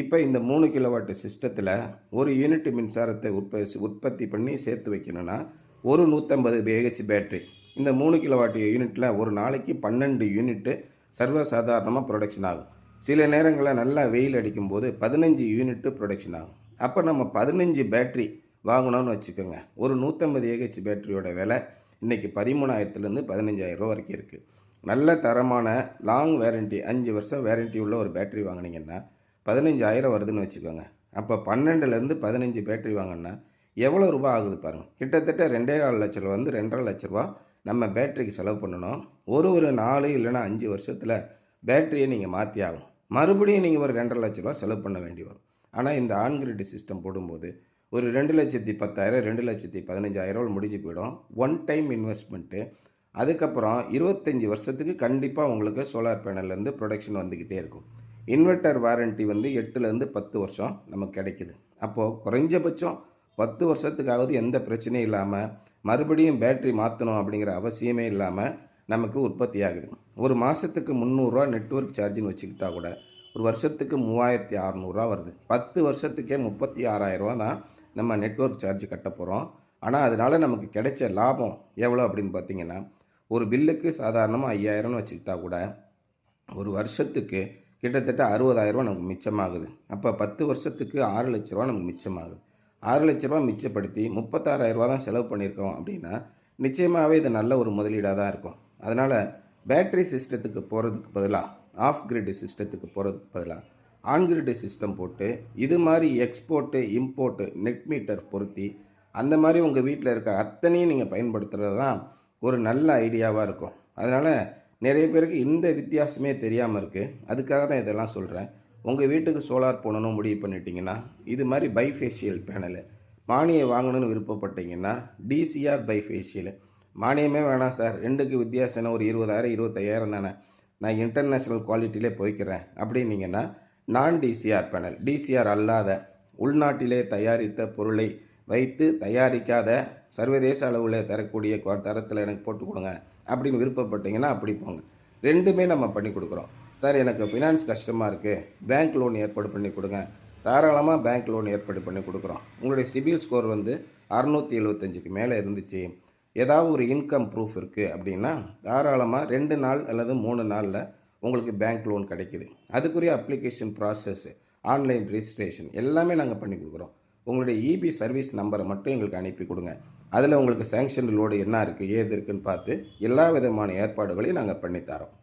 இப்போ இந்த 3 கிலோவாட் சிஸ்டத்தில் ஒரு யூனிட் மின்சாரத்தை உற்பத்தி பண்ணி சேர்த்து வைக்கணும்னா ஒரு 150 பிஹெச் பேட்டரி. இந்த 3 கிலோவாட் யூனிட்டில் ஒரு நாளைக்கு 12 யூனிட்டு சர்வசாதாரணமாக ப்ரொடக்ஷன் ஆகும். சில நேரங்களில் நல்லா வெயில் அடிக்கும்போது 15 யூனிட்டு ப்ரொடக்ஷன் ஆகும். அப்போ நம்ம 15 பேட்டரி வாங்கணும்னு வச்சுக்கோங்க. ஒரு 150 ஏஹெச் பேட்டரியோட விலை இன்றைக்கி 13,000லேருந்து 15,000 வரைக்கும் இருக்குது. நல்ல தரமான லாங் வேரண்டி 5 வருஷம் வேரண்டி உள்ள ஒரு பேட்டரி வாங்கினீங்கன்னா 15,000 வருதுன்னு வச்சுக்கோங்க. அப்போ 12லேருந்து 15 பேட்டரி வாங்கினா எவ்வளோ ரூபா ஆகுது பாருங்கள். கிட்டத்தட்ட 2,4 லட்ச ரூபாந்து 2,5 லட்ச ரூபா நம்ம பேட்டரிக்கு செலவு பண்ணணும். ஒரு 4 இல்லைனா 5 வருஷத்தில் பேட்டரியை நீங்கள் மாற்றி ஆகும். மறுபடியும் நீங்கள் ஒரு 2,5 லட்ச ரூபா செலவு பண்ண வேண்டி வரும். ஆனால் இந்த ஆன் கிரிட் சிஸ்டம் போடும்போது ஒரு 2,10,000 2,15,000 முடிஞ்சு போயிடும். One time investment. அதுக்கப்புறம் 25 வருஷத்துக்கு கண்டிப்பாக உங்களுக்கு சோலார் பேனல்லேருந்து ப்ரொடக்ஷன் வந்துக்கிட்டே இருக்கும். இன்வெர்ட்டர் வாரண்ட்டி 8லேருந்து 10 வருஷம் நமக்கு கிடைக்குது. அப்போது குறைஞ்சபட்சம் 10 வருஷத்துக்காவது எந்த பிரச்சனையும் இல்லாமல் மறுபடியும் பேட்டரி மாற்றணும் அப்படிங்கிற அவசியமே இல்லாமல் நமக்கு உற்பத்தி ஆகுது. ஒரு மாதத்துக்கு 300 நெட்வொர்க் சார்ஜின்னு வச்சுக்கிட்டா கூட ஒரு வருஷத்துக்கு 3,600 வருது. 10 வருஷத்துக்கே 36,000 தான் நம்ம நெட்வொர்க் சார்ஜ் கட்ட போகிறோம். ஆனால் அதனால் நமக்கு கிடைச்ச லாபம் எவ்வளோ அப்படின்னு பார்த்தீங்கன்னா, ஒரு பில்லுக்கு சாதாரணமாக 5,000 வச்சுக்கிட்டா கூட ஒரு வருஷத்துக்கு கிட்டத்தட்ட 60,000 நமக்கு மிச்சமாகுது. அப்போ 10 வருஷத்துக்கு 6 லட்ச ரூபா நமக்கு மிச்சமாகுது. 6 லட்ச ரூபா மிச்சப்படுத்தி 36,000 தான் செலவு பண்ணியிருக்கோம் அப்படின்னா நிச்சயமாகவே இது நல்ல ஒரு முதலீடாக தான் இருக்கும். அதனால் பேட்டரி சிஸ்டத்துக்கு போகிறதுக்கு பதிலாக ஆஃப் கிரிட் சிஸ்டத்துக்கு போகிறதுக்கு பதிலாக ஆன் கிரிட் சிஸ்டம் போட்டு இது மாதிரி எக்ஸ்போர்ட்டு இம்போர்ட்டு நெட் மீட்டர் பொருத்தி அந்த மாதிரி உங்கள் வீட்டில் இருக்க அத்தனையும் நீங்கள் பயன்படுத்துகிறது தான் ஒரு நல்ல ஐடியாவாக இருக்கும். அதனால் நிறைய பேருக்கு இந்த வித்தியாசமே தெரியாமல் இருக்குது. அதுக்காக தான் இதெல்லாம் சொல்கிறேன். உங்கள் வீட்டுக்கு சோலார் போடணும்னு முடிவு பண்ணிட்டீங்கன்னா இது மாதிரி பைஃபேஷியல் பேனலு மானியம் வாங்கணும்னு விருப்பப்பட்டீங்கன்னா டிசிஆர் பைஃபேஷியலு. மானியமே வேணாம் சார், ரெண்டுக்கு வித்தியாசம் ஒரு 20,000 25,000 தானே, நான் இன்டர்நேஷ்னல் குவாலிட்டியிலே போய்க்கிறேன் அப்படின்னீங்கன்னா நான் டிசிஆர் பேனல், டிசிஆர் அல்லாத உள்நாட்டிலே தயாரித்த பொருளை வைத்து தயாரிக்காத சர்வதேச அளவில் தரக்கூடிய தரத்தில் எனக்கு போட்டு கொடுங்க அப்படின்னு விருப்பப்பட்டீங்கன்னா அப்படி போங்க. ரெண்டுமே நம்ம பண்ணி கொடுக்குறோம். சார் எனக்கு ஃபினான்ஸ் கஷ்டமாக இருக்குது, பேங்க் லோன் ஏற்பாடு பண்ணி கொடுங்க, தாராளமாக பேங்க் லோன் ஏற்பாடு பண்ணி கொடுக்குறோம். உங்களுடைய சிபில் ஸ்கோர் 675க்கு மேலே இருந்துச்சு, ஏதாவது ஒரு இன்கம் ப்ரூஃப் இருக்குது அப்படின்னா தாராளமாக 2 நாள் அல்லது 3 நாளில் உங்களுக்கு பேங்க் லோன் கிடைக்கிது. அதுக்குரிய அப்ளிகேஷன் ப்ராசஸ், ஆன்லைன் ரிஜிஸ்ட்ரேஷன் எல்லாமே நாங்கள் பண்ணி கொடுக்குறோம். உங்களுடைய இபி சர்வீஸ் நம்பரை மட்டும் எங்களுக்கு அனுப்பி கொடுங்க. அதில் உங்களுக்கு சேங்ஷன் லோடு என்ன இருக்குது ஏது இருக்குதுன்னு பார்த்து எல்லா விதமான ஏற்பாடுகளையும் நாங்கள் பண்ணித்தரோம்.